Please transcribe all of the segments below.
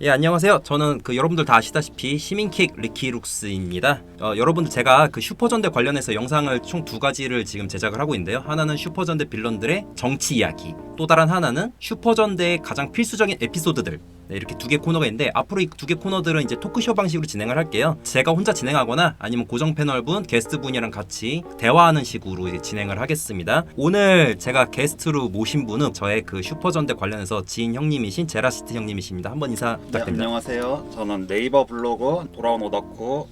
예, 안녕하세요. 저는 여러분들 다 아시다시피 시민킥 리키룩스입니다. 여러분들 제가 슈퍼전대 관련해서 영상을 총 두 가지를 지금 제작을 하고 있는데요. 하나는 슈퍼전대 빌런들의 정치 이야기, 또 다른 하나는 슈퍼전대의 가장 필수적인 에피소드들. 네, 이렇게 두 개 코너가 있는데 앞으로 이 두 개 코너들은 이제 토크쇼 방식으로 진행을 할게요. 제가 혼자 진행하거나 아니면 고정 패널분, 게스트분이랑 같이 대화하는 식으로 이제 진행을 하겠습니다. 오늘 제가 게스트로 모신 분은 저의 슈퍼전대 관련해서 지인 형님이신 제라시트 형님이십니다. 한번 인사 부탁드립니다. 네, 안녕하세요. 저는 네이버 블로그 돌아온 오덕후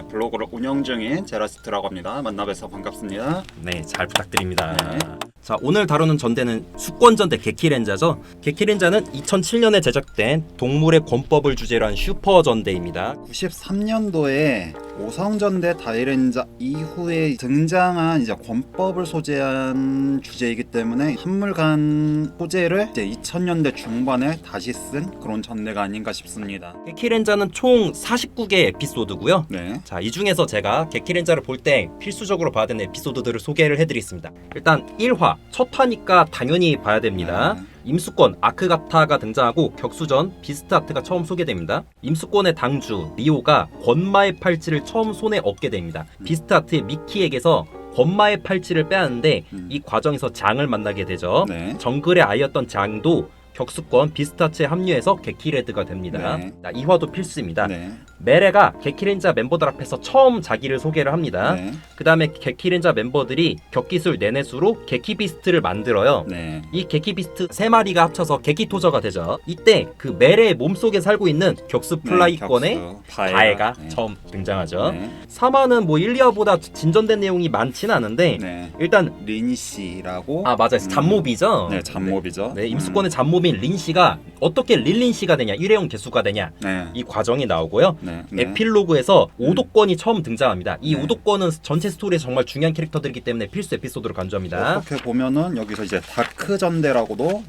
블로그를 운영 중인 제라시트라고 합니다. 만나뵈서 반갑습니다. 네, 잘 부탁드립니다. 네. 자, 오늘 다루는 전대는 수권전대 게키렌자죠. 게키렌자는 2007년에 제작된 동물의 권법을 주제로 한 슈퍼전대입니다. 93년도에 오성전대 다이렌자 이후에 등장한 이제 권법을 소재한 주제이기 때문에 한물간 소재를 이제 2000년대 중반에 다시 쓴 그런 전대가 아닌가 싶습니다. 게키렌자는 총 49개의 에피소드고요. 네. 자, 이 중에서 제가 게키렌자를 볼 때 필수적으로 봐야 되는 에피소드들을 소개를 해드리겠습니다. 일단 1화, 첫 화니까 당연히 봐야 됩니다. 네. 임수권 아크가타가 등장하고 격수전 비스트 아트가 처음 소개됩니다. 임수권의 당주 리오가 권마의 팔찌를 처음 손에 얻게 됩니다. 비스트 아트의 미키에게서 권마의 팔찌를 빼앗는데 이 과정에서 장을 만나게 되죠. 네. 정글의 아이였던 장도 격수권 비스타츠에 합류해서 게키레드가 됩니다. 네. 자, 이 화도 필수입니다. 네. 메레가 게키렌자 멤버들 앞에서 처음 자기를 소개를 합니다. 네. 그 다음에 게키렌자 멤버들이 격기술 네네수로 게키비스트를 만들어요. 네. 이 게키비스트 3마리가 합쳐서 게키토저가 되죠. 이때 메레의 몸속에 살고 있는 격수 플라이권의 바에가 네. 처음 등장하죠. 네. 3화는 1, 2화보다 진전된 내용이 많지는 않은데 네. 일단 린씨라고 맞아요. 잡몹이죠. 네, 잡몹이죠. 네, 임수권의 잡몹인 린씨가 어떻게 린씨가 되냐, 일회용 개수가 되냐 네. 이 과정이 나오고요. 네. 에필로그에서 오독권이 처음 등장합니다. 이 네. 오독권은 전체 스토리에서 정말 중요한 캐릭터들이기 때문에 필수 에피소드로 간주합니다. 어떻게 보면은 여기서 이제 다크 전대라고도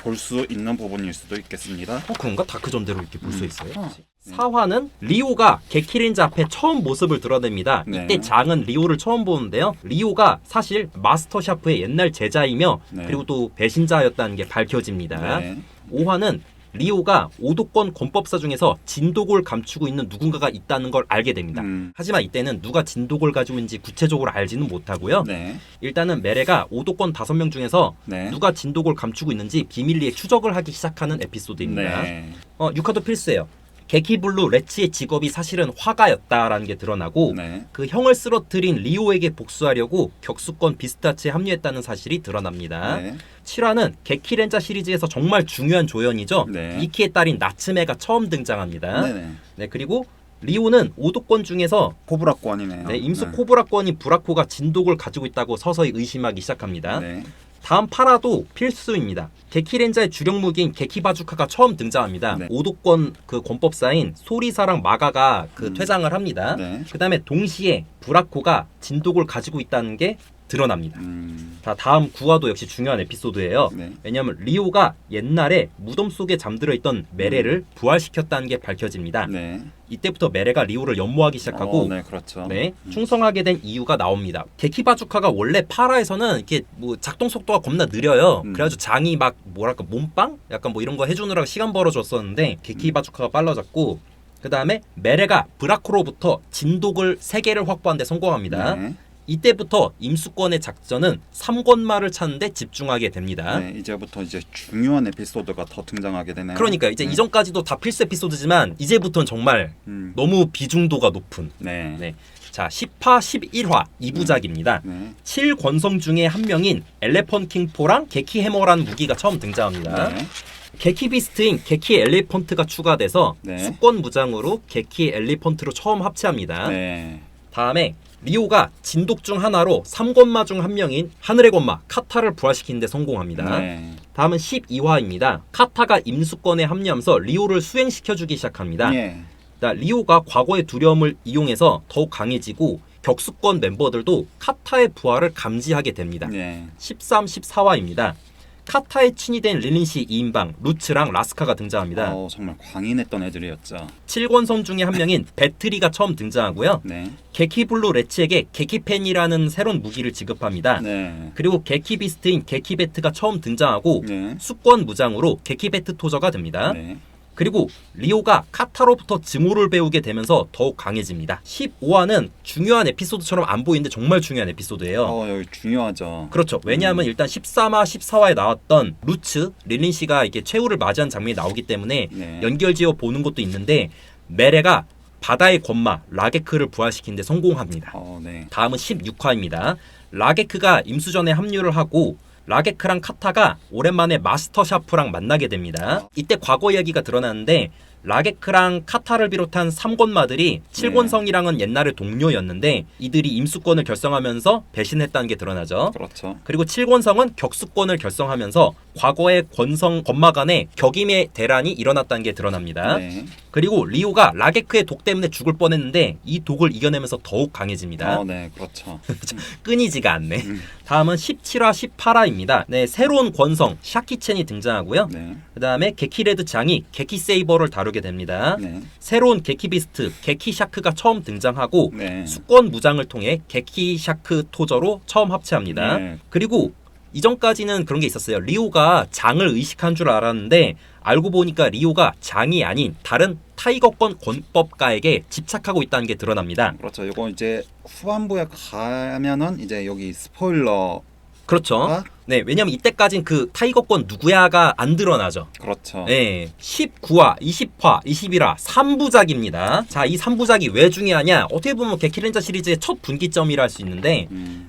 볼 수 있는 부분일 수도 있겠습니다. 그런가? 다크 전대로 이렇게 볼 수 있어요. 네. 4화는 리오가 게키렌자 앞에 처음 모습을 드러냅니다. 네. 이때 장은 리오를 처음 보는데요. 리오가 사실 마스터 샤프의 옛날 제자이며 네. 그리고 또 배신자였다는 게 밝혀집니다. 네. 5화는 리오가 오독권 권법사 중에서 진독을 감추고 있는 누군가가 있다는 걸 알게 됩니다. 하지만 이때는 누가 진독을 가지고 있는지 구체적으로 알지는 못하고요. 네. 일단은 메레가 오독권 5명 중에서 네. 누가 진독을 감추고 있는지 비밀리에 추적을 하기 시작하는 에피소드입니다. 네. 6화도 필수예요. 게키블루 레치의 직업이 사실은 화가였다라는 게 드러나고 네. 그 형을 쓰러뜨린 리오에게 복수하려고 격수권 비스타츠에 합류했다는 사실이 드러납니다. 네. 7화는 게키렌자 시리즈에서 정말 중요한 조연이죠. 네. 미키의 딸인 나츠메가 처음 등장합니다. 네네. 네, 그리고 리오는 오독권 중에서 코브라권이네요. 임수 코브라권이 브라코가 진독을 가지고 있다고 서서히 의심하기 시작합니다. 네. 다음 파라도 필수입니다. 게키렌자의 주력 무기인 게키바주카가 처음 등장합니다. 네. 오독권 권법사인 소리사랑 마가가 퇴장을 합니다. 네. 그 다음에 동시에 브라코가 진독을 가지고 있다는 게 드러납니다. 자, 다음 9화도 역시 중요한 에피소드예요. 네. 왜냐하면 리오가 옛날에 무덤 속에 잠들어 있던 메레를 부활시켰다는 게 밝혀집니다. 네. 이때부터 메레가 리오를 연모하기 시작하고 네, 그렇죠. 네, 충성하게 된 이유가 나옵니다. 게키바주카가 원래 파라에서는 이렇게 작동 속도가 겁나 느려요. 그래가지고 장이 막 뭐랄까 몸빵? 약간 이런 거 해주느라고 시간 벌어줬었는데 게키바주카가 빨라졌고 그 다음에 메레가 브라코로부터 진독을 3개를 확보한 데 성공합니다. 네. 이때부터 임수권의 작전은 3권마를 찾는데 집중하게 됩니다. 네, 이제부터 이제 중요한 에피소드가 더 등장하게 되네요. 그러니까 이제 이전까지도 다 필수 에피소드지만 이제부터는 정말 너무 비중도가 높은 네. 네. 자, 10화, 11화 2부작입니다. 네. 7권성 중에 한 명인 엘레펀 킹포랑 게키 해머라는 무기가 처음 등장합니다. 네. 게키 비스트인 게키 엘리펀트가 추가돼서 네. 수권 무장으로 게키 엘리펀트로 처음 합체합니다. 네. 다음에 리오가 진독 중 하나로 3권마 중 한 명인 하늘의 권마 카타를 부활시키는 데 성공합니다. 네. 다음은 12화입니다. 카타가 임수권에 합류하면서 리오를 수행시켜주기 시작합니다. 네. 리오가 과거의 두려움을 이용해서 더욱 강해지고 격수권 멤버들도 카타의 부활을 감지하게 됩니다. 네. 13, 14화입니다. 카타의 친이 된 릴린시 2인방 루츠랑 라스카가 등장합니다. 정말 광인했던 애들이었죠. 7권성 중에 한 명인 배트리가 처음 등장하고요. 네. 게키블루 레츠에게 게키펜이라는 새로운 무기를 지급합니다. 네. 그리고 게키비스트인 게키베트가 처음 등장하고 네. 수권 무장으로 게키베트 토저가 됩니다. 네. 그리고 리오가 카타로부터 증오를 배우게 되면서 더욱 강해집니다. 15화는 중요한 에피소드처럼 안 보이는데 정말 중요한 에피소드예요. 여기 중요하죠. 그렇죠. 왜냐하면 일단 13화, 14화에 나왔던 루츠, 릴린 씨가 이게 최후를 맞이한 장면이 나오기 때문에 네. 연결지어 보는 것도 있는데 메레가 바다의 권마 라게크를 부활시키는데 성공합니다. 네. 다음은 16화입니다. 라게크가 임수전에 합류를 하고 라게크랑 카타가 오랜만에 마스터 샤프랑 만나게 됩니다. 이때 과거 이야기가 드러나는데 라게크랑 카타를 비롯한 3권마들이 7권성이랑은 옛날에 동료였는데 이들이 임수권을 결성하면서 배신했다는 게 드러나죠. 그렇죠. 그리고 7권성은 격수권을 결성하면서 과거의 권성 권마 간의 격임의 대란이 일어났다는 게 드러납니다. 네. 그리고 리오가 라게크의 독 때문에 죽을 뻔했는데 이 독을 이겨내면서 더욱 강해집니다. 네, 그렇죠. 끊이지가 않네. 다음은 17화, 18화입니다. 네, 새로운 권성 샤키첸이 등장하고요. 네. 그 다음에 게키레드 장이 게키세이버를 다루게 됩니다. 네. 새로운 게키비스트 게키샤크가 처음 등장하고 네. 수권 무장을 통해 게키샤크 토저로 처음 합체합니다. 네. 그리고 이전까지는 그런 게 있었어요. 리오가 장을 의식한 줄 알았는데 알고 보니까 리오가 장이 아닌 다른 타이거권 권법가에게 집착하고 있다는 게 드러납니다. 그렇죠. 이거 이제 후반부에 가면은 이제 여기 스포일러. 그렇죠. 네, 왜냐면 이때까진 그 타이거권 누구야가 안 드러나죠. 그렇죠. 네, 19화, 20화, 21화 3부작입니다. 자, 이 3부작이 왜 중요하냐? 어떻게 보면 게키렌자 시리즈의 첫 분기점이라 할 수 있는데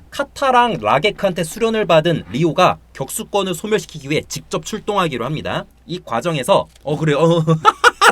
카타랑 라게크한테 수련을 받은 리오가 격수권을 소멸시키기 위해 직접 출동하기로 합니다. 이 과정에서 그래요.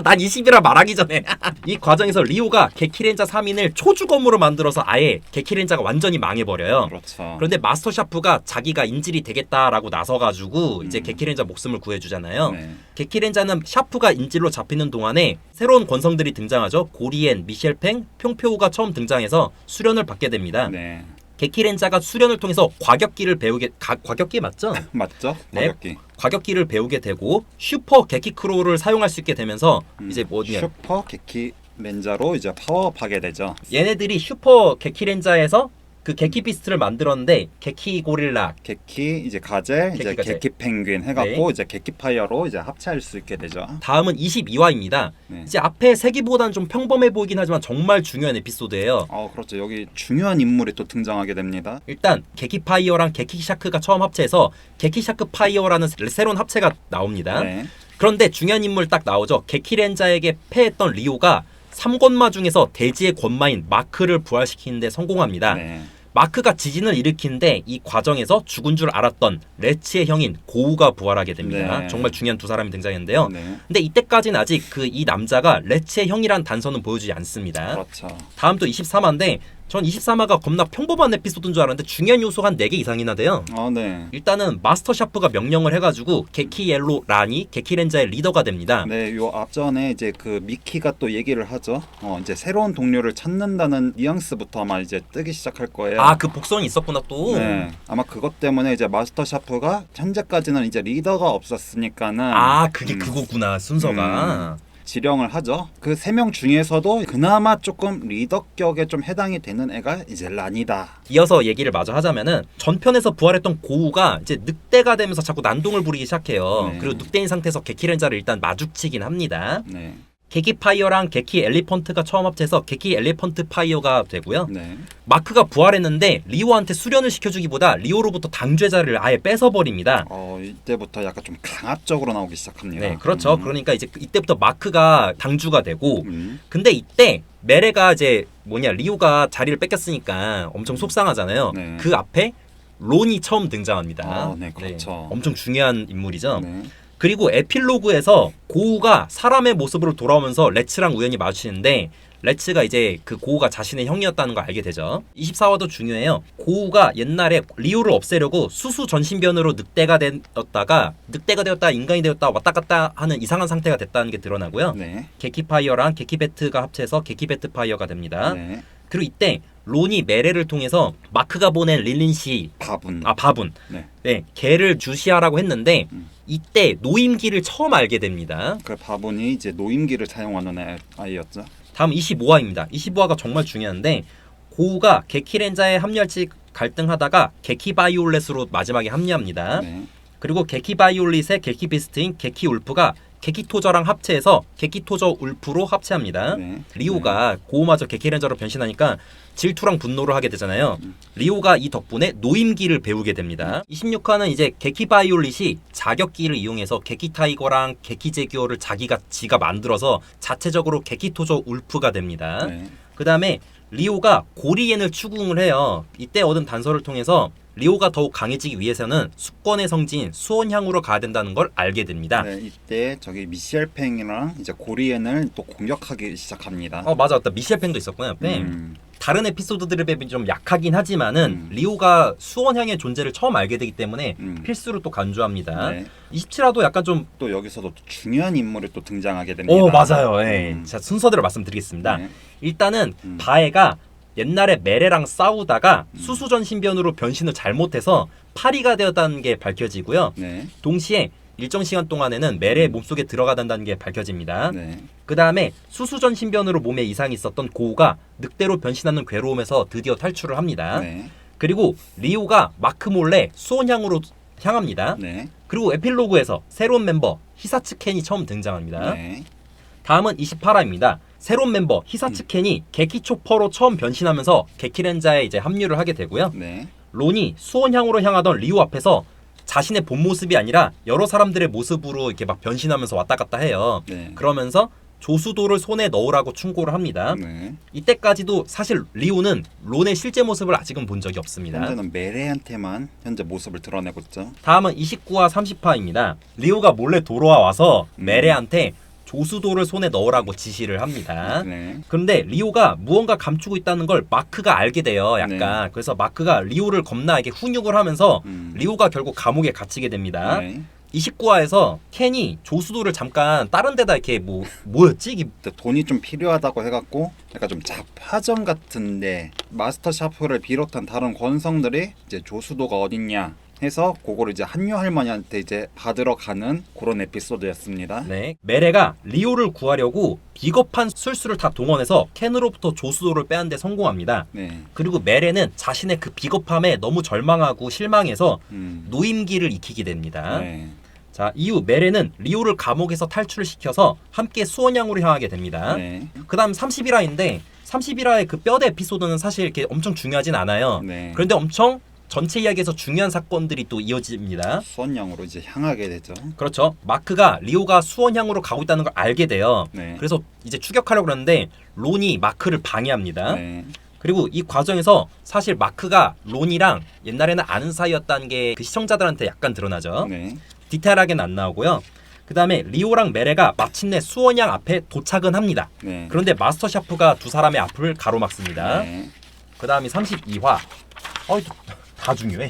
난 20이라 말하기 전에 이 과정에서 리오가 게키렌자 3인을 초주검으로 만들어서 아예 게키렌자가 완전히 망해버려요. 그렇죠. 그런데 마스터 샤프가 자기가 인질이 되겠다라고 나서가지고 이제 게키렌자 목숨을 구해주잖아요. 네. 게키렌자는 샤프가 인질로 잡히는 동안에 새로운 권성들이 등장하죠. 고리엔, 미셸팽, 평표우가 처음 등장해서 수련을 받게 됩니다. 네. 게키렌자가 수련을 통해서 과격기를 배우게 과격기 맞죠? 맞죠? 네. 과격기. 과격기를 배우게 되고 슈퍼 게키크로를 사용할 수 있게 되면서 이제 뭐냐 슈퍼 게키 렌자로 이제 파워업하게 되죠. 얘네들이 슈퍼 게키렌자에서 그 게키비스트를 만들었는데 게키 고릴라 게키 이제 가젤 이제 가젤. 게키 펭귄 해갖고 이제 게키 파이어로 이제 합체할 수 있게 되죠. 다음은 22화입니다. 네. 이제 앞에 세기보다는 좀 평범해 보이긴 하지만 정말 중요한 에피소드예요. 그렇죠. 여기 중요한 인물이 또 등장하게 됩니다. 일단 게키파이어랑 게키샤크가 처음 합체해서 게키샤크 파이어라는 새로운 합체가 나옵니다. 네. 그런데 중요한 인물 딱 나오죠. 게키렌자에게 패했던 리오가 3권마 중에서 대지의 권마인 마크를 부활시키는데 성공합니다. 네. 마크가 지진을 일으키는데 이 과정에서 죽은 줄 알았던 레츠의 형인 고우가 부활하게 됩니다. 네. 정말 중요한 두 사람이 등장했는데요. 네. 근데 이때까지는 아직 그 이 남자가 레츠의 형이란 단서는 보여주지 않습니다. 그렇죠. 다음 또 23화인데 전 23화가 겁나 평범한 에피소드인 줄 알았는데 중요한 요소가 한 4개 이상이나 돼요. 네. 일단은 마스터 샤프가 명령을 해가지고 게키옐로 란이 게키렌자의 리더가 됩니다. 네, 요 앞전에 이제 그 미키가 또 얘기를 하죠. 이제 새로운 동료를 찾는다는 뉘앙스부터 아마 이제 뜨기 시작할 거예요. 그 복선이 있었구나 또. 네, 아마 그것 때문에 이제 마스터 샤프가 현재까지는 이제 리더가 없었으니까는 그게 그거구나 순서가. 지령을 하죠. 그 3명 중에서도 그나마 조금 리더격에 좀 해당이 되는 애가 이제 란이다. 이어서 얘기를 마저 하자면은 전편에서 부활했던 고우가 이제 늑대가 되면서 자꾸 난동을 부리기 시작해요. 네. 그리고 늑대인 상태에서 게키렌자를 일단 마주치긴 합니다. 네. 게키 파이어랑 게키 엘리펀트가 처음 합쳐서 게키 엘리펀트 파이어가 되고요. 네. 마크가 부활했는데 리오한테 수련을 시켜주기보다 리오로부터 당죄자를 아예 뺏어버립니다. 이때부터 약간 좀 강압적으로 나오기 시작합니다. 네, 그렇죠. 그러니까 이제 이때부터 마크가 당주가 되고, 음. 근데 이때 메레가 이제 리오가 자리를 뺏겼으니까 엄청 속상하잖아요. 네. 그 앞에 론이 처음 등장합니다. 네, 그렇죠. 엄청 중요한 인물이죠. 네. 그리고 에필로그에서 고우가 사람의 모습으로 돌아오면서 레츠랑 우연히 마주치는데 레츠가 이제 그 고우가 자신의 형이었다는 걸 알게 되죠. 24화도 중요해요. 고우가 옛날에 리오를 없애려고 수수 전신변으로 늑대가 되었다 인간이 되었다 왔다 갔다 하는 이상한 상태가 됐다는 게 드러나고요. 네. 게키파이어랑 게키베트가 합쳐서 게키베트파이어가 됩니다. 네. 그리고 이때 론이 메레를 통해서 마크가 보낸 릴린 씨 바분. 바분 네. 걔를 주시하라고 했는데 이때 노임기를 처음 알게 됩니다. 그 바분이 이제 노임기를 사용하는 아이였죠. 다음 25화입니다. 25화가 정말 중요한데 고우가 게키렌자에 합류할지 갈등하다가 게키바이올렛으로 마지막에 합류합니다. 네. 그리고 게키바이올릿의 게키비스트인 게키울프가 게키토저랑 합체해서 게키토저 울프로 합체합니다. 네. 리오가 고우마저 게키렌저로 변신하니까 질투랑 분노를 하게 되잖아요. 리오가 이 덕분에 노임기를 배우게 됩니다. 26화는 이제 게키바이올릿이 자격기를 이용해서 게키타이거랑 게키제규어를 지가 만들어서 자체적으로 게키토저 울프가 됩니다. 네. 그 다음에 리오가 고리엔을 추궁을 해요. 이때 얻은 단서를 통해서 리오가 더욱 강해지기 위해서는 수권의 성지인 수원향으로 가야 된다는 걸 알게 됩니다. 네, 이때 저기 미셸 팽이랑 이제 고리엔을 또 공격하기 시작합니다. 맞아, 맞다. 미셸 팽도 있었구나 옆에. 다른 에피소드들에 비해 좀 약하긴 하지만은 리오가 수원향의 존재를 처음 알게 되기 때문에 필수로 또 간주합니다. 네. 27화도 약간 좀 또 여기서도 중요한 인물이 또 등장하게 됩니다. 맞아요. 예. 자, 순서대로 말씀드리겠습니다. 네. 일단은 바에가 옛날에 메레랑 싸우다가 수수전 신변으로 변신을 잘못해서 파리가 되었다는 게 밝혀지고요. 네. 동시에 일정 시간 동안에는 메레의 몸속에 들어가단다는 게 밝혀집니다. 네. 그 다음에 수수전 신변으로 몸에 이상이 있었던 고우가 늑대로 변신하는 괴로움에서 드디어 탈출을 합니다. 네. 그리고 리오가 마크 몰래 수온향으로 향합니다. 네. 그리고 에필로그에서 새로운 멤버 히사츠 켄이 처음 등장합니다. 네. 다음은 28화입니다. 새로운 멤버 히사츠 켄이 게키초퍼로 처음 변신하면서 게키렌자에 이제 합류를 하게 되고요. 네. 론이 수온향으로 향하던 리오 앞에서 자신의 본 모습이 아니라 여러 사람들의 모습으로 이렇게 막 변신하면서 왔다 갔다 해요. 네. 그러면서 조수도를 손에 넣으라고 충고를 합니다. 네. 이때까지도 사실 리오는 론의 실제 모습을 아직은 본 적이 없습니다. 현재는 메레한테만 현재 모습을 드러내고 있죠. 다음은 29화 30화입니다. 리오가 몰래 돌아와서 메레한테 조수도를 손에 넣으라고 지시를 합니다. 네. 그런데 리오가 무언가 감추고 있다는 걸 마크가 알게 돼요. 약간. 그래서 마크가 리오를 겁나 이렇게 훈육을 하면서 리오가 결국 감옥에 gat히게 됩니다. 네. 29화에서 켄이 조수도를 잠깐 다른 데다 이렇게 뭐였지? 이게 돈이 좀 필요하다고 해갖고 약간 좀 잡화점 같은데 마스터 샤프를 비롯한 다른 권성들이 이제 조수도가 어딨냐 해서 그거를 이제 한류 할머니한테 이제 받으러 가는 그런 에피소드였습니다. 네. 메레가 리오를 구하려고 비겁한 술수를 다 동원해서 켄으로부터 조수도를 빼는 데 성공합니다. 네. 그리고 메레는 자신의 그 비겁함에 너무 절망하고 실망해서 음. 노임기를 익히게 됩니다. 네. 자, 이후 메레는 리오를 감옥에서 탈출을 시켜서 함께 수원향으로 향하게 됩니다. 네. 그 다음 31화인데 31화의 그 뼈대 에피소드는 사실 이렇게 엄청 중요하진 않아요. 네. 그런데 엄청 전체 이야기에서 중요한 사건들이 또 이어집니다. 수원양으로 이제 향하게 되죠. 그렇죠. 마크가 리오가 수원향으로 가고 있다는 걸 알게 돼요. 네. 그래서 이제 추격하려고 그러는데 론이 마크를 방해합니다. 네. 그리고 이 과정에서 사실 마크가 론이랑 옛날에는 아는 사이였다는 게 그 시청자들한테 약간 드러나죠. 네. 디테일하게는 안 나오고요. 그 다음에 리오랑 메레가 마침내 수원향 앞에 도착은 합니다. 네. 그런데 마스터 샤프가 두 사람의 앞을 가로막습니다. 네. 그 다음이 32화. 다 중요해.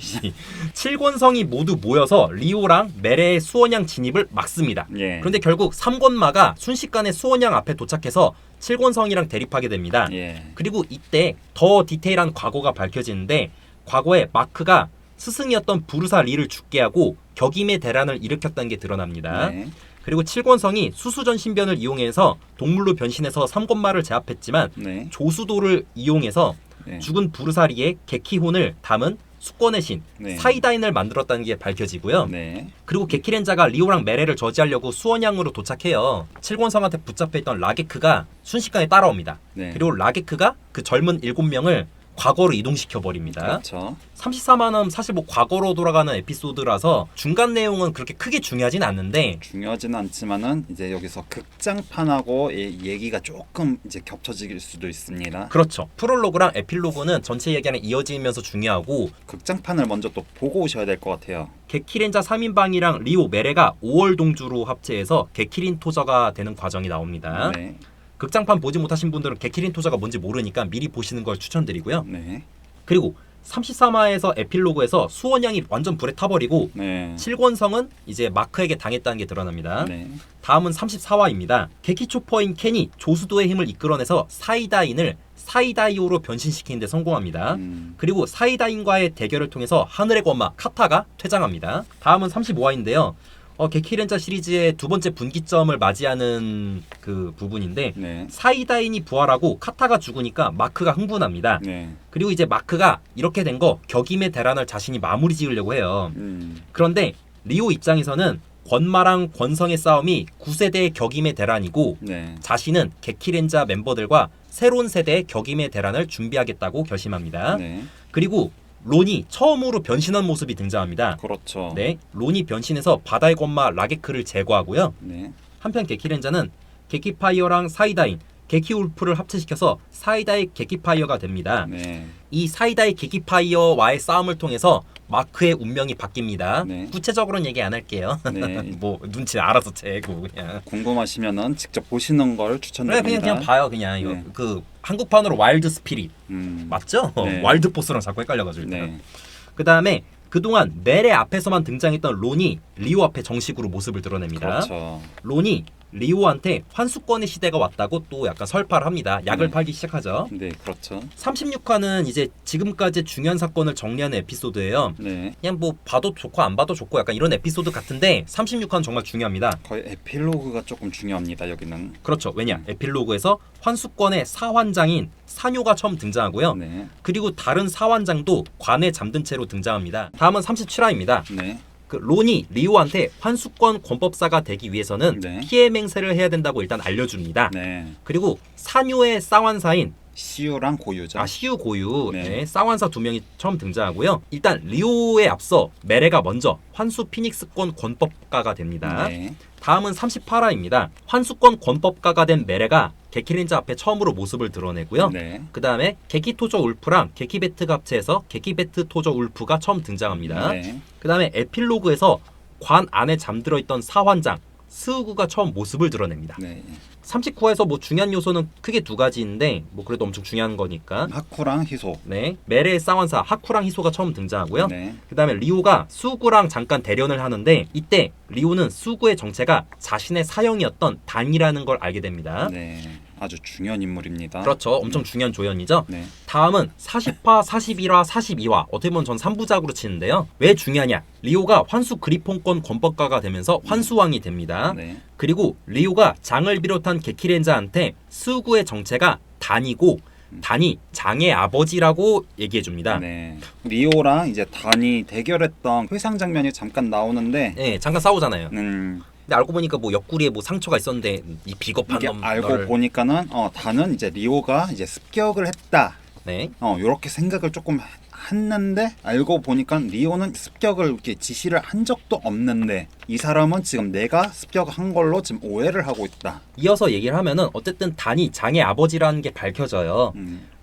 칠권성이 모두 모여서 리오랑 메레의 수원향 진입을 막습니다. 예. 그런데 결국 3권마가 순식간에 수원향 앞에 도착해서 칠권성이랑 대립하게 됩니다. 예. 그리고 이때 더 디테일한 과거가 밝혀지는데 과거에 마크가 스승이었던 부르사 리를 죽게 하고 격임의 대란을 일으켰다는 게 드러납니다. 네. 그리고 칠권성이 수수전 신변을 이용해서 동물로 변신해서 3권마를 제압했지만 네. 조수도를 이용해서 네. 죽은 부르사리의 게키혼을 담은 수권의 신 네. 사이다인을 만들었다는 게 밝혀지고요. 네. 그리고 게키렌자가 리오랑 메레를 저지하려고 수원향으로 도착해요. 칠권성한테 붙잡혀있던 라게크가 순식간에 따라옵니다. 네. 그리고 라게크가 그 젊은 7명을 과거로 이동시켜버립니다. 그렇죠. 33화는 사실 뭐 과거로 돌아가는 에피소드라서 중간 내용은 그렇게 크게 중요하진 않는데 중요하지는 않지만은 이제 여기서 극장판하고 얘기가 조금 이제 겹쳐질 수도 있습니다. 그렇죠. 프롤로그랑 에필로그는 전체 얘기랑 이어지면서 중요하고 극장판을 먼저 또 보고 오셔야 될 것 같아요. 게키렌자 3인방이랑 리오 메레가 5월 동주로 합체해서 게키린 토저가 되는 과정이 나옵니다. 네. 극장판 보지 못하신 분들은 게키린 토저가 뭔지 모르니까 미리 보시는 걸 추천드리고요. 네. 그리고 33화에서 에필로그에서 수원양이 완전 불에 타버리고 네. 칠권성은 이제 마크에게 당했다는 게 드러납니다. 네. 다음은 34화입니다. 게키초퍼인 켄이 조수도의 힘을 이끌어내서 사이다인을 사이다이오로 변신시키는 데 성공합니다. 그리고 사이다인과의 대결을 통해서 하늘의 권마 카타가 퇴장합니다. 다음은 35화인데요. 게키렌자 시리즈의 두 번째 분기점을 맞이하는 그 부분인데 네. 사이다인이 부활하고 카타가 죽으니까 마크가 흥분합니다. 네. 그리고 이제 마크가 이렇게 된 거 격임의 대란을 자신이 마무리 지으려고 해요. 그런데 리오 입장에서는 권마랑 권성의 싸움이 9세대의 격임의 대란이고 네. 자신은 게키렌자 멤버들과 새로운 세대의 격임의 대란을 준비하겠다고 결심합니다. 네. 그리고 론이 처음으로 변신한 모습이 등장합니다. 그렇죠. 네, 론이 변신해서 바다의 권마 라게크를 제거하고요. 네. 한편 게키렌자는 게키파이어랑 사이다인, 게키울프를 합체시켜서 사이다의 게키파이어가 됩니다. 네. 이 사이다의 게키파이어와의 싸움을 통해서 마크의 운명이 바뀝니다. 네. 구체적으로는 얘기 안 할게요. 네. 뭐 눈치 알아서 채고 그냥. 궁금하시면은 직접 보시는 걸 추천드립니다. 그냥 봐요 그냥 이거 네. 그 한국판으로 와일드 스피릿 음. 맞죠? 네. 와일드 보스랑 자꾸 헷갈려가지고. 네. 그 다음에 그동안 멜의 앞에서만 등장했던 론이 리오 앞에 정식으로 모습을 드러냅니다. 그렇죠. 론이 리오한테 환수권의 시대가 왔다고 또 약간 설파를 합니다. 약을 네. 팔기 시작하죠. 네, 그렇죠. 36화는 이제 지금까지 중요한 사건을 정리하는 에피소드예요. 네. 그냥 뭐 봐도 좋고 안 봐도 좋고 약간 이런 에피소드 같은데 36화는 정말 중요합니다. 거의 에필로그가 조금 중요합니다. 여기는. 그렇죠. 왜냐? 에필로그에서 환수권의 사환장인 사뇨가 처음 등장하고요. 네. 그리고 다른 사환장도 관에 잠든 채로 등장합니다. 다음은 37화입니다. 네. 그 론이 리오한테 환수권 권법사가 되기 위해서는 네. 피해 맹세를 해야 된다고 일단 알려줍니다. 네. 그리고 사뇨의 싸완사인 시우랑 고유죠. 시우 고유 네. 네, 싸완사 두 명이 처음 등장하고요. 일단 리오에 앞서 메레가 먼저 환수 피닉스권 권법가가 됩니다. 네. 다음은 38화입니다. 환수권 권법가가 된 메레가 게키렌자 앞에 처음으로 모습을 드러내고요. 네. 그 다음에 게키토저 울프랑 게키베트가 합체해서 게키베트 토저 울프가 처음 등장합니다. 네. 그 다음에 에필로그에서 관 안에 잠들어 있던 사환장 스우구가 처음 모습을 드러냅니다. 네. 39화에서 뭐 중요한 요소는 크게 두 가지인데 뭐 그래도 엄청 중요한 거니까. 하쿠랑 희소. 네, 메레의 싸완사 하쿠랑 희소가 처음 등장하고요. 네. 그 다음에 리오가 수구랑 잠깐 대련을 하는데 이때 리오는 수구의 정체가 자신의 사형이었던 단이라는 걸 알게 됩니다. 네. 아주 중요한 인물입니다. 그렇죠. 엄청 중요한 조연이죠. 네. 다음은 40화, 41화, 42화 어떻게 보면 전 3부작으로 치는데요. 왜 중요하냐? 리오가 환수 그리폰권 권법가가 되면서 환수왕이 됩니다. 네. 그리고 리오가 장을 비롯한 게키렌자한테 수구의 정체가 단이고 단이 장의 아버지라고 얘기해줍니다. 네. 리오랑 이제 단이 대결했던 회상 장면이 잠깐 나오는데 네, 잠깐 싸우잖아요. 근데 알고 보니까 뭐 옆구리에 뭐 상처가 있었는데 이 비겁한 이게 놈 알고 너를... 보니까는 단은 이제 리오가 이제 습격을 했다. 네. 요렇게 생각을 조금 했는데 알고 보니까 리오는 습격을 이렇게 지시를 한 적도 없는데 이 사람은 지금 내가 습격한 걸로 지금 오해를 하고 있다. 이어서 얘기를 하면은 어쨌든 단이 장의 아버지라는 게 밝혀져요.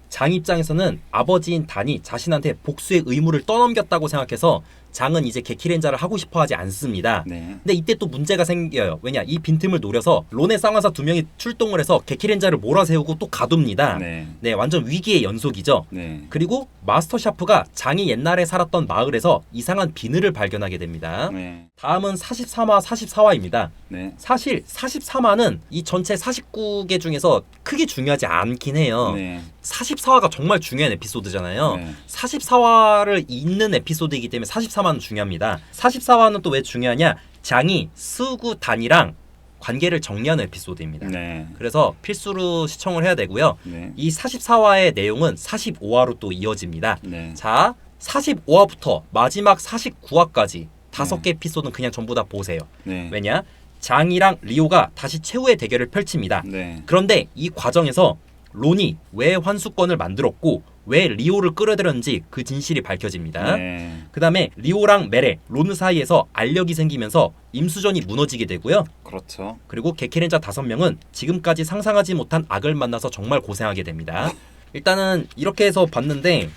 장 입장에서는 아버지인 단이 자신한테 복수의 의무를 떠넘겼다고 생각해서 장은 이제 게키렌자를 하고 싶어 하지 않습니다. 네. 근데 이때 또 문제가 생겨요. 왜냐? 이 빈틈을 노려서 론의 쌍화사 두 명이 출동을 해서 게키렌자를 몰아세우고 또 가둡니다. 네, 완전 위기의 연속이죠. 네. 그리고 마스터 샤프가 장이 옛날에 살았던 마을에서 이상한 비늘을 발견하게 됩니다. 네. 다음은 43화, 44화입니다. 네. 사실 43화는 이 전체 49개 중에서 크게 중요하지 않긴 해요. 네. 44화가 정말 중요한 에피소드잖아요. 네. 44화를 잇는 에피소드이기 때문에 43화는 중요합니다. 44화는 또 왜 중요하냐? 장이 수구 단이랑 관계를 정리하는 에피소드입니다. 네. 그래서 필수로 시청을 해야 되고요. 네. 이 44화의 내용은 45화로 또 이어집니다. 네. 자, 45화부터 마지막 49화까지 5개 에피소드는 그냥 전부 다 보세요. 네. 왜냐? 장이랑 리오가 다시 최후의 대결을 펼칩니다. 네. 그런데 이 과정에서 론이 왜 환수권을 만들었고 왜 리오를 끌어들였는지 그 진실이 밝혀집니다. 네. 그 다음에 리오랑 메레, 론 사이에서 알력이 생기면서 임수전이 무너지게 되고요. 그렇죠. 그리고 게키렌자 5명은 지금까지 상상하지 못한 악을 만나서 정말 고생하게 됩니다. 일단은 이렇게 해서 봤는데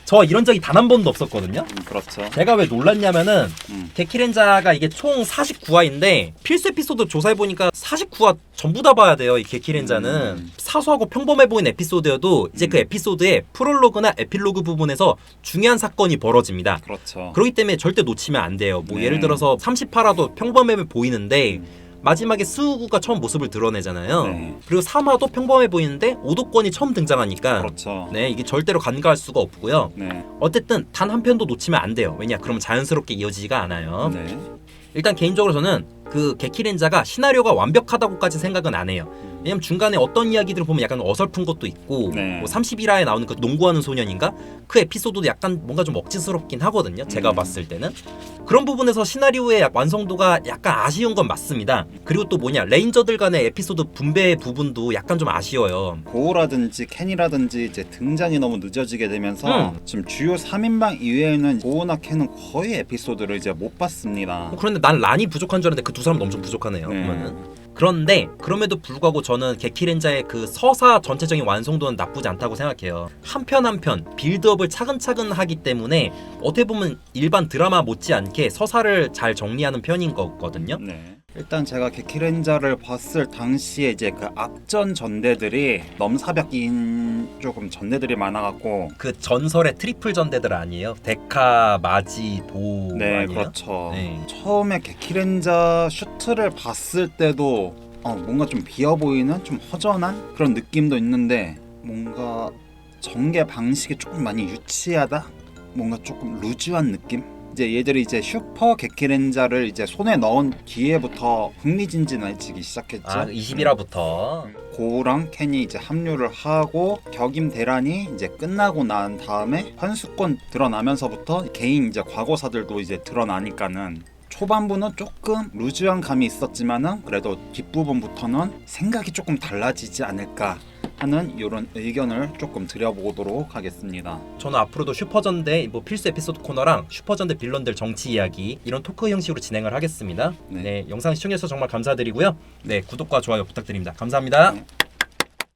저 이런 적이 단 한 번도 없었거든요. 그렇죠. 제가 왜 놀랐냐면은 음. 게키렌자가 이게 총 49화인데 필수 에피소드 조사해보니까 49화 전부 다 봐야 돼요. 이 게키렌자는 사소하고 평범해 보이는 에피소드여도 이제 그 에피소드의 프롤로그나 에필로그 부분에서 중요한 사건이 벌어집니다. 그렇죠. 그렇기 때문에 절대 놓치면 안 돼요. 뭐 네. 예를 들어서 30화라도 평범해 보이는데 마지막에 스우구가 처음 모습을 드러내잖아요. 네. 그리고 3화도 평범해 보이는데 오도권이 처음 등장하니까 그렇죠. 네, 이게 절대로 간과할 수가 없고요. 네. 어쨌든 단 한 편도 놓치면 안 돼요. 왜냐? 그럼 자연스럽게 이어지지가 않아요. 네. 일단 개인적으로 저는 그 게키렌자가 시나리오가 완벽하다고까지 생각은 안 해요. 왜냐면 중간에 어떤 이야기들을 보면 약간 어설픈 것도 있고 네. 뭐 31화에 나오는 그 농구하는 소년인가? 그 에피소드도 약간 뭔가 좀 억지스럽긴 하거든요. 제가 봤을 때는. 그런 부분에서 시나리오의 완성도가 약간 아쉬운 건 맞습니다. 그리고 또 뭐냐, 레인저들 간의 에피소드 분배 부분도 약간 좀 아쉬워요. 고우라든지 켄이라든지 이제 등장이 너무 늦어지게 되면서 지금 주요 3인방 이외에는 고우나 켄은 거의 에피소드를 이제 못 봤습니다. 그런데 난 란이 부족한 줄 알았는데 그 두 사람 엄청 부족하네요. 네. 보면은. 그런데 그럼에도 불구하고 저는 게키렌자의 그 서사 전체적인 완성도는 나쁘지 않다고 생각해요. 한 편 한 편 빌드업을 차근차근 하기 때문에 어떻게 보면 일반 드라마 못지않게 서사를 잘 정리하는 편인 거거든요. 네. 일단 제가 게키렌자를 봤을 당시에 이제 그 앞전 전대들이 넘사벽인 조금 전대들이 많아갖고 그 전설의 트리플 전대들 아니에요? 데카, 마지, 도 네 아니에요? 그렇죠. 네. 처음에 게키렌자 슈트를 봤을 때도 뭔가 좀 비어 보이는 좀 허전한 그런 느낌도 있는데 뭔가 전개 방식이 조금 많이 유치하다? 뭔가 조금 루즈한 느낌? 이제 얘들이 이제 슈퍼 게키렌자를 이제 손에 넣은 뒤에부터 흥미진진해지기 시작했죠. 아 20일화부터 고우랑 켄이 이제 합류를 하고 격임 대란이 이제 끝나고 난 다음에 환수권 드러나면서부터 개인 이제 과거사들도 이제 드러나니까는 초반부는 조금 루즈한 감이 있었지만은 그래도 뒷부분부터는 생각이 조금 달라지지 않을까 하는 이런 의견을 조금 드려보도록 하겠습니다. 저는 앞으로도 슈퍼전대 뭐 필수 에피소드 코너랑 슈퍼전대 빌런들 정치 이야기 이런 토크 형식으로 진행을 하겠습니다. 네. 네, 영상 시청해주셔서 정말 감사드리고요. 네, 구독과 좋아요 부탁드립니다. 감사합니다. 네.